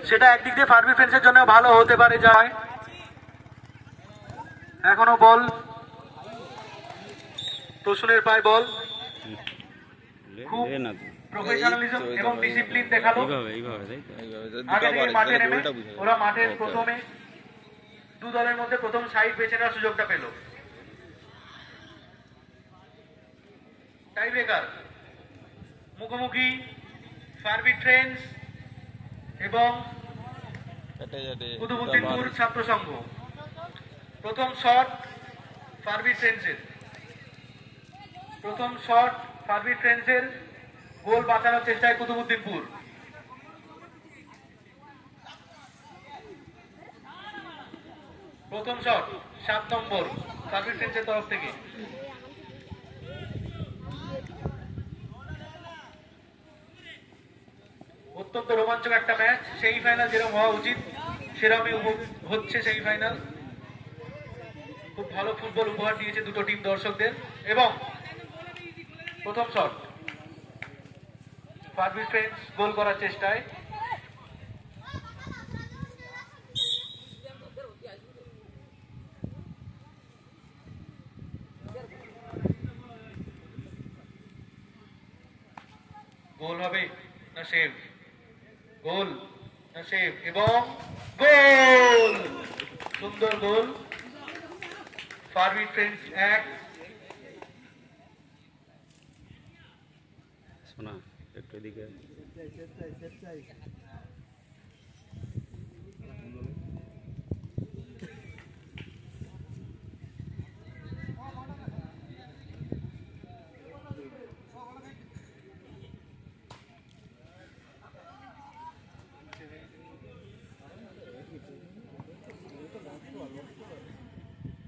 সেটা একদিক দিয়ে ফারবি ফ্রেন্ডসের জন্য ভালো হতে পারে। যায় এখনো বল, প্রসূনের পায় বল, খুব প্রফেশনালিজম এবং ডিসিপ্লিন দেখালো। আগে থেকে মাঠে নেমে ওরা মাঠের প্রথমে দু দলের মধ্যে প্রথম সাইড বেছে নেওয়ার সুযোগটা পেল। টাই ব্রেকার মুখোমুখি ফারবি ফ্রেন্ডস এবং কুতুবুদ্দিনপুর ছাত্র সংঘ। প্রথম শট ফারবি ফ্রেন্ডসের, প্রথম শট ফারবি ফ্রেন্ডসের, গোল বাঁচানোর চেষ্টায় কুতুবুদ্দিনপুর। প্রথম শট 7 নম্বর ফারবি ফ্রেন্ডসের তরফ থেকে। অত্যন্ত রোমাঞ্চক একটা ম্যাচ, সেমিফাইনাল যেরকম হওয়া উচিত সেরকমই হচ্ছে সেমিফাইনাল। খুব ভালো ফুটবল উপহার দিয়েছে দুটো টিম দর্শকদের। এবং প্রথম শট ফারবি ফ্রেন্ডস গোল করার চেষ্টায়। গোল হবে না সেভ, গোল না সেভ, এবং গোল! সুন্দর গোল। Furby friends 1। শোনা একটু এদিকে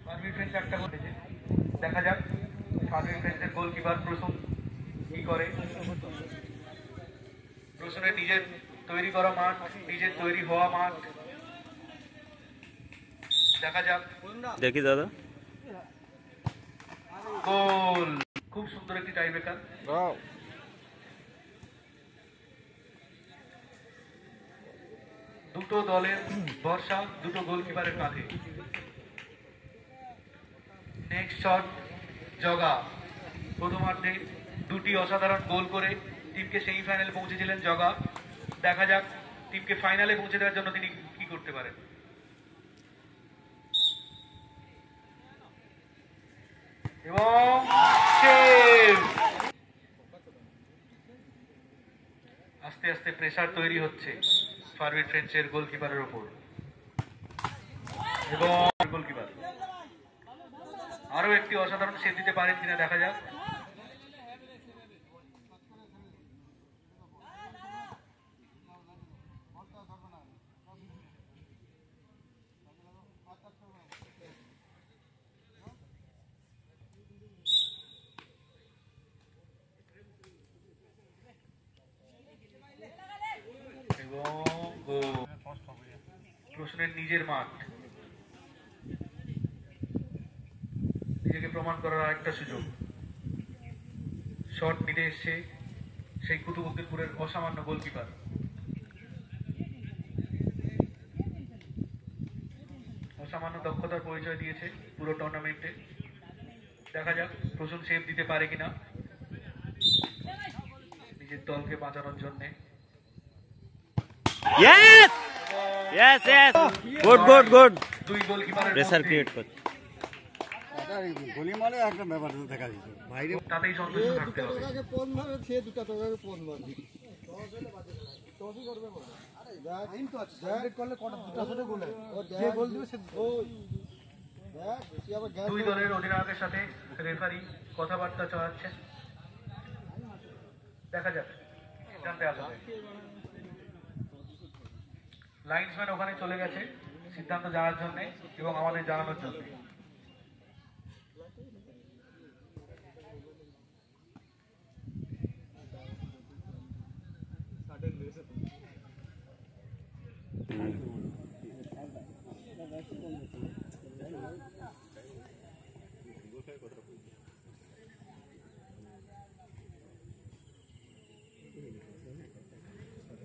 ফারবি ফ্রেন্ডস একটা করেছে, দেখা যাক ফারবি ফ্রেন্ডসের গোলকিপার প্রসূন কি করে। প্রসূনের নিজের তৈরি করা মাঠ, নিজের তৈরি হওয়া মাঠ, দেখা যাক। দেখি দাদা, গোল! খুব সুন্দর একটি টাই ব্রেকার। দুটো দলের ভরসা দুটো গোলকিপারের কাঁধে। নেক্সট শট জগা। প্রথমার্ধে দুটি অসাধারণ গোল করে টিমকে সেমিফাইনালে পৌঁছেছিলেন জগা। দেখা যাক টিমকে ফাইনালে পৌঁছে দেওয়ার জন্য তিনি কি করতে পারেন। এবং সেভ! আস্তে আস্তে প্রেসার তৈরি হচ্ছে ফারবি ফ্রেন্ডসের গোলকিপারের উপর। এবং গোলকিপার আরো একটি অসাধারণ সেভ দিতে পারেন কিনা দেখা যাক। প্রশ্নের নিজের মাঠ, নিজেকে প্রমাণ করার আরেকটা সুযোগ। শট নিতে এসছে সেই কুতুবুদ্দিনপুরের অসামান্য গোলকিপার। অসামান্য দক্ষতার পরিচয় দিয়েছে পুরো টুর্নামেন্টে। দেখা যাক প্রসূন সেভ দিতে পারে কিনা নিজের দলকে বাঁচানোর জন্য। Yes yes yes, good good good. দুই গোলকিপারের প্রেসার ক্রিয়েট করছে। গোলি মারে একটা ব্যাপার দেখা দিচ্ছে বাইরে, তাতেই সন্তুষ্ট থাকতে হবে। কোন ভাবে সে দুটো তো কোন মারবি টসই করবে বলে। আরে আইন তো আছে, সাইড করলে কত দুটো সাথে গোল হয়, যে গোল দিবে সে ওই দেখ সে আবার গ্যাস। দুই দলের অধিনায়কের সাথে রেফারি কথাবার্তা চালাচ্ছে, দেখা যাক সিদ্ধান্তে আসা যায়। লাইনসম্যান ওখানে চলে গেছে সিদ্ধান্ত জানার জন্য এবং আমাদের জানানোর জন্য।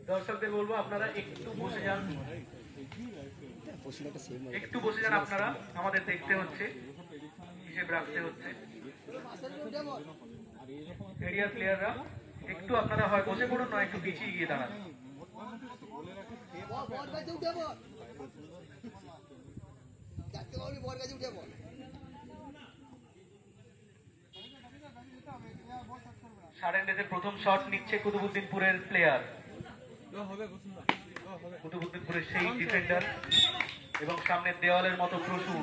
দর্শকদের বলবো আপনারা একটু বসে যান, একটু বসে যান। আপনারা আমাদের দেখতে হচ্ছে, হিসেব রাখতে হচ্ছে। এরিয়ার প্লেয়াররা একটু আপনারা হয় বসে পড়ুন, নয় একটু পিছিয়ে গিয়ে দাঁড়ান। সারেন্ডারের প্রথম শট নিচ্ছে কুতুবুদ্দিনপুরের প্লেয়ার, কুতুবুদ্দিনপুরের সেই ডিফেন্ডার এবং সামনের দেওয়ালের মতো প্রচুর।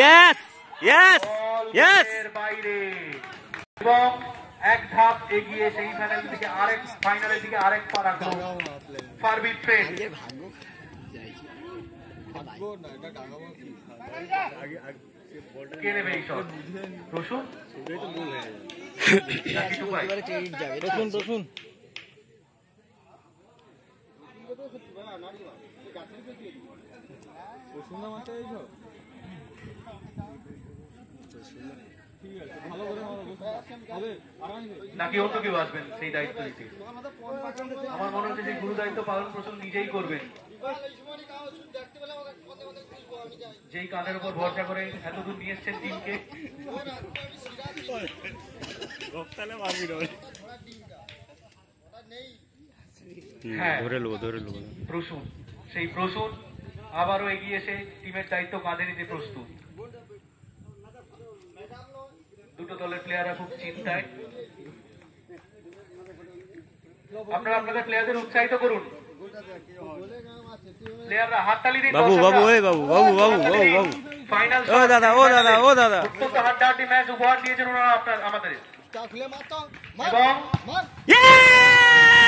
Yes! Yes! Yes! বাইরে এবং এক ধাপ এগিয়ে সেই ফাইনালের দিকে আরেক পা রাখলো ফারবিন ফ্রেন্ড। কে নেবে এই শট? রসুন নাকি টুপাই? রসুন নাকি অন্য কেউ আসবেন সেই দায়িত্ব নিতে? আমার মনে হচ্ছে যে গুরু দায়িত্ব পালন প্রচুর নিজেই করবেন, যেই কাঁধের উপর ভরসা করে এতদূর নিয়ে এসছেন টিমকে। হ্যাঁ, প্রসূন, সেই প্রসূন আবারও এগিয়ে এসে টিমের দায়িত্ব কাঁধে নিতে প্রস্তুত। দুটো দলের প্লেয়াররা খুব চিন্তায়। আপনারা আপনাদের প্লেয়ারদের উৎসাহিত করুন, প্লেয়াররা হাততালি দিন। বাবু বাবু এই বাবু বাবু বাবু বাবু বাবু ফাইনাল ও দাদা ও দাদা ও দাদা অত্যন্ত হাড্ডাহাড্ডি ম্যাচ উপহার দিয়েছেন ওনারা আমাদের। এবং Yes!